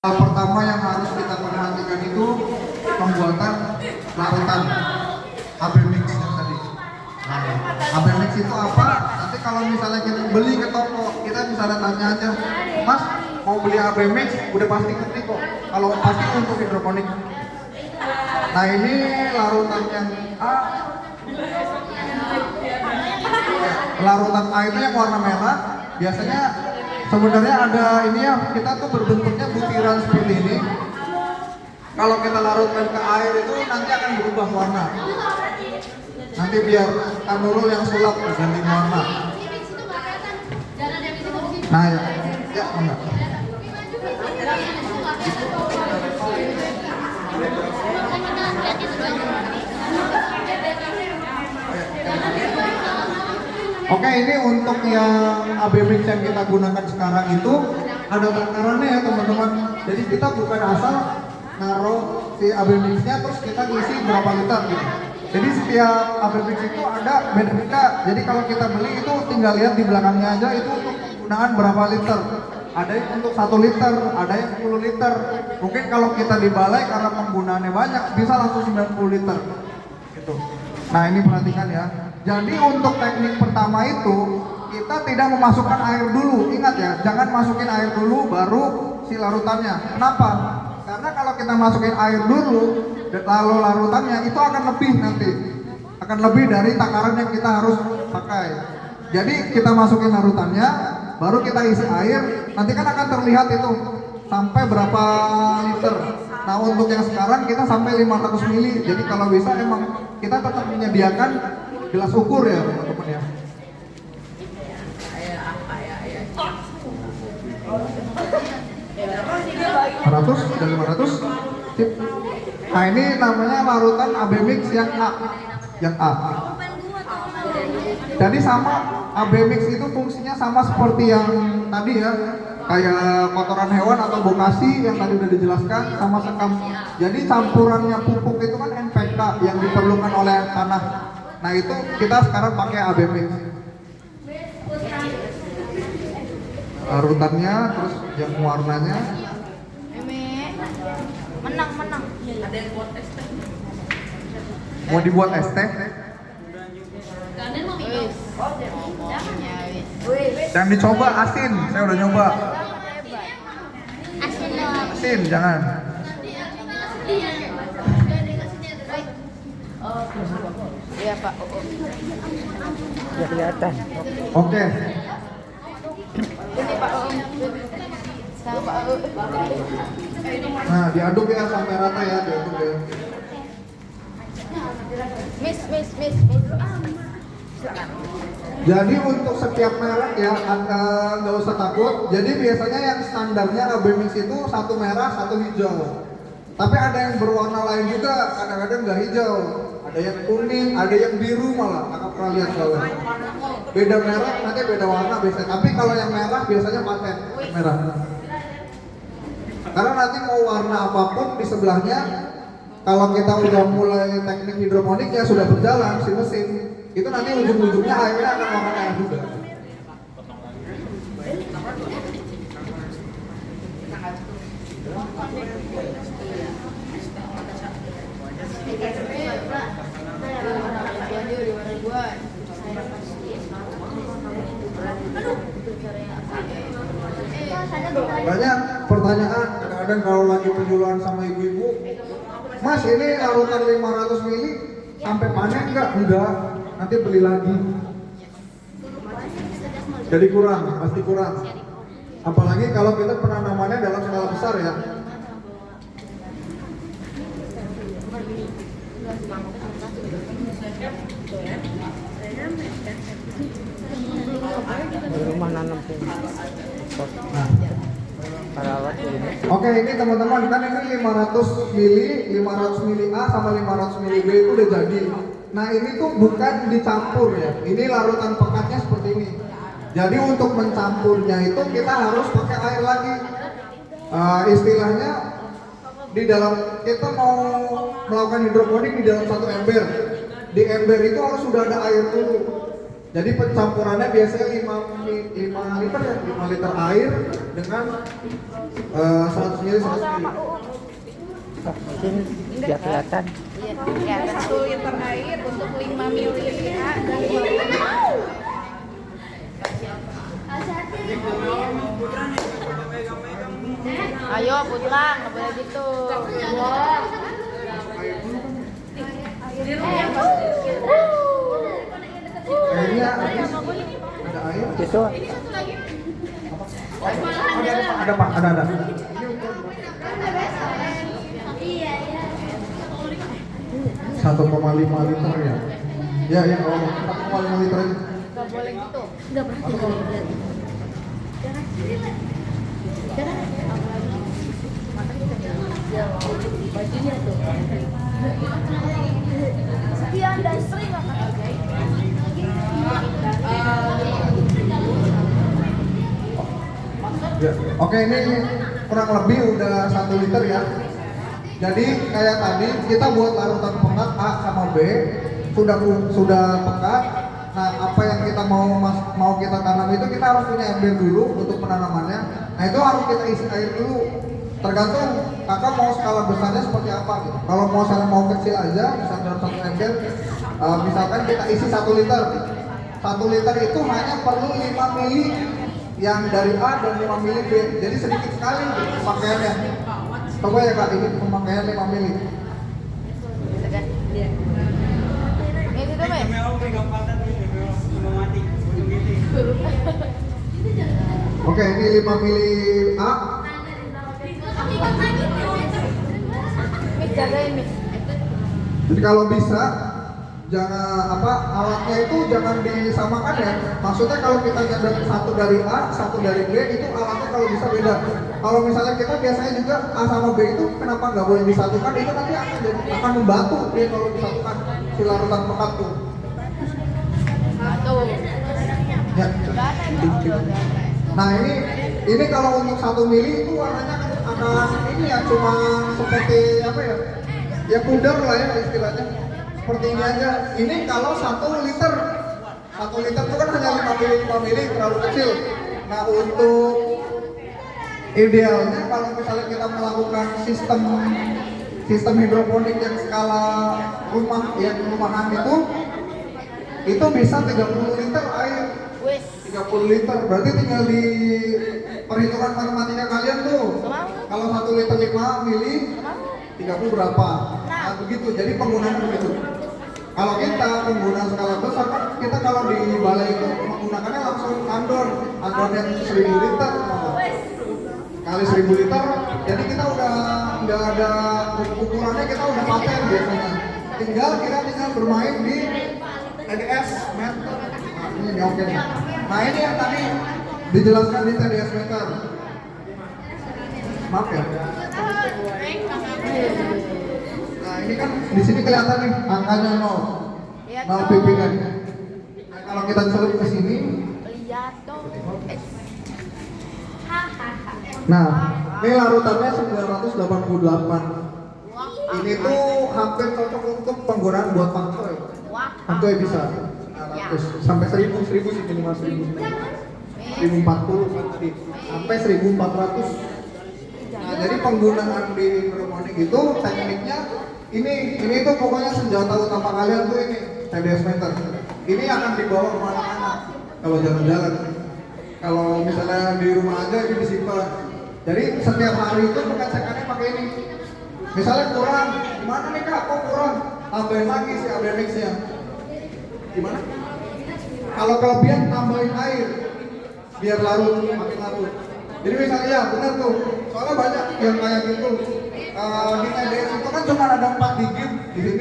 Hal pertama yang harus kita perhatikan itu pembuatan larutan AB mix yang tadi. Nah, AB mix itu apa? Nanti kalau misalnya kita beli ke toko, kita misalnya tanya aja, Mas mau beli AB mix, udah pasti ngerti kok. Kalau pasti untuk hidroponik. Nah ini larutan yang A. Larutan A itu yang warna merah. Biasanya sebenarnya ada ini ya, kita tuh berbentuknya butiran seperti ini. Kalau kita larutkan ke air itu nanti akan berubah warna. Nanti biar Nurul yang sulap ganti warna. Nah ya, enggak. Oke, ini untuk yang AB mix yang kita gunakan sekarang itu ada takarannya ya teman-teman. Jadi kita bukan asal naruh si AB mixnya terus kita ngisi berapa liter gitu. Jadi setiap AB mix itu ada beda-beda. Jadi kalau kita beli itu tinggal lihat di belakangnya aja itu untuk penggunaan berapa liter. Ada yang untuk 1 liter, ada yang 10 liter. Mungkin kalau kita di balai karena penggunaannya banyak bisa langsung 90 liter. Gitu. Nah ini perhatikan ya. Jadi untuk teknik pertama itu kita tidak memasukkan air dulu. Ingat ya, jangan masukin air dulu baru si larutannya. Kenapa? Karena kalau kita masukin air dulu lalu larutannya itu akan lebih nanti. Akan lebih dari takaran yang kita harus pakai. Jadi kita masukin larutannya, baru kita isi air, nanti kan akan terlihat itu sampai berapa liter. Nah untuk yang sekarang kita sampai 500 ml. Jadi kalau bisa emang kita tetap menyediakan gelas ukur ya teman-teman ya. 100 dan 500. Sip. Nah ini namanya larutan AB mix yang A. Yang A. Jadi sama AB mix itu fungsinya sama seperti yang tadi ya. Kayak kotoran hewan atau bokasi yang tadi udah dijelaskan sama sekam. Jadi campurannya pupuk itu kan NPK yang diperlukan oleh tanah. Nah itu kita sekarang pakai AB mix. Larutannya terus yang warnanya. Menang. Ada yang buat es teh. Mau dibuat es teh? Jangan dicoba asin, saya udah nyoba. Asin jangan. Iya Pak. Ya kelihatan. Oke. Ini Pak. Sama Pak. Nah diaduk ya sampai rata ya, diaduk ya. Miss. Jadi untuk setiap merek ya, nggak usah takut. Jadi biasanya yang standarnya AB mix itu satu merah, satu hijau. Tapi ada yang berwarna lain juga, kadang-kadang nggak hijau. Ada yang kuning, ada yang biru malah. Kakak pernah lihat soalnya. Beda merek, nanti beda warna biasanya. Tapi kalau yang merah biasanya paten merah. Karena nanti mau warna apapun di sebelahnya, kalau kita udah mulai teknik hidroponik ya sudah berjalan si mesin, itu nanti ujung-ujungnya airnya akan warna merah juga. Banyak pertanyaan kadang-kadang kalau lagi penjualan sama ibu-ibu, Mas ini larutan 500 ml sampai panen enggak? Enggak, nanti beli lagi. Jadi kurang, pasti kurang. Apalagi kalau kita penanamannya dalam skala besar ya. Di rumah nanam tuh. Nah. Perawat ini. Oke ini teman-teman kan ini 500 mili A sama 500 mili B itu udah jadi. Nah ini tuh bukan dicampur ya, ini larutan pekatnya seperti ini. Jadi untuk mencampurnya itu kita harus pakai air lagi. Istilahnya di dalam kita mau melakukan hidroponik di dalam satu ember. Di ember itu harus sudah ada air dulu. Jadi pencampurannya biasanya 5 5 liter ya, 5 liter air dengan 100 ml 100 ml. Mungkin biar kelihatan. Iya, kelihatan. 1 liter air untuk 5 ml A dan 2 liter. Ayo Putra, nggak boleh gitu. Airnya habis, ada air. Itu Ada Pak, ada. 1,5 liter ya. Ya, ya, kalau 1,5 liter aja. Nggak boleh gitu. Sekian dan terima kasih. Ya. Oke, ini kurang lebih udah 1 liter ya. Jadi kayak tadi kita buat larutan pekat A sama B sudah pekat. Nah, apa yang kita mau kita tanam itu kita harus punya ember dulu untuk penanamannya. Nah, itu harus kita isi air dulu. Tergantung kakak mau skala besarnya seperti apa gitu. Kalau mau kecil aja, misalnya dalam 1 ember, misalkan kita isi 1 liter. 1 liter itu hanya perlu 5 mili yang dari A dan 5 mili B. Jadi sedikit sekali pemakaiannya. Coba ya kak, ini pemakaian 5 mili. Gitu kan? Ini tuh Mas. Oke, ini 5 mili A. Mis jagain Mis. Jadi kalau bisa jangan alatnya itu jangan disamakan ya. Maksudnya kalau kita nyadar satu dari A, satu dari B itu alatnya kalau bisa beda. Kalau misalnya kita biasanya juga A sama B itu kenapa nggak boleh disatukan? Itu nanti akan membantu dia kalau disatukan si larutan pekat tuh. Satu. Ya. Nggak ada emang. Nah ini kalau untuk 1 mili itu warnanya akan ini ya cuma seperti apa ya? Ya pudar lah ya istilahnya. Seperti ini aja. Ini kalau 1 liter. 1 liter itu kan hanya 5 mili terlalu kecil. Nah, untuk idealnya kalau misalnya kita melakukan sistem hidroponik yang skala rumahan itu bisa 30 liter air. Wes. 30 liter berarti tinggal di perhitungan matematika kalian tuh. Kalau 1 liter 5 mili 30 berapa? Nah begitu, jadi penggunaan begitu. Kalau kita pengguna skala besar, kita kalau di balai itu menggunakannya langsung andon yang 1000 liter. Kali 1000 liter, jadi kita udah nggak ada ukurannya, kita udah paten biasanya. Tinggal bermain di TDS meter. Nah ini oke nih. Nah ini yang tadi dijelaskan di TDS meter. Maaf ya. Nah ini kan di sini kelihatan nih angkanya 0 ppm kan. Nah, kalau kita celup ke sini, Lihat dong. nah ini larutannya 988. Ini tuh hampir cocok untuk penggunaan buat pangcoy. Pangcoy bisa 900 sampai 1000 sih minimal 1000. 1040 tadi sampai 1400. Nah, jadi penggunaan di hidroponik itu tekniknya ini tuh pokoknya senjata utama kalian tuh ini TDS meter. Ini akan dibawa kemana-mana kalau jalan-jalan. Kalau misalnya di rumah aja ini disimpan. Jadi setiap hari itu pengecekannya pakai ini. Misalnya kurang, gimana nih kak? Kok kurang? Tambahin lagi si ABMX-nya. Gimana? Kalau kelebihan tambahin air biar larut, makin larut. Jadi misalnya ya benar tuh, soalnya banyak yang kayak gitu. Di TDS itu kan cuma ada 4 digit di sini.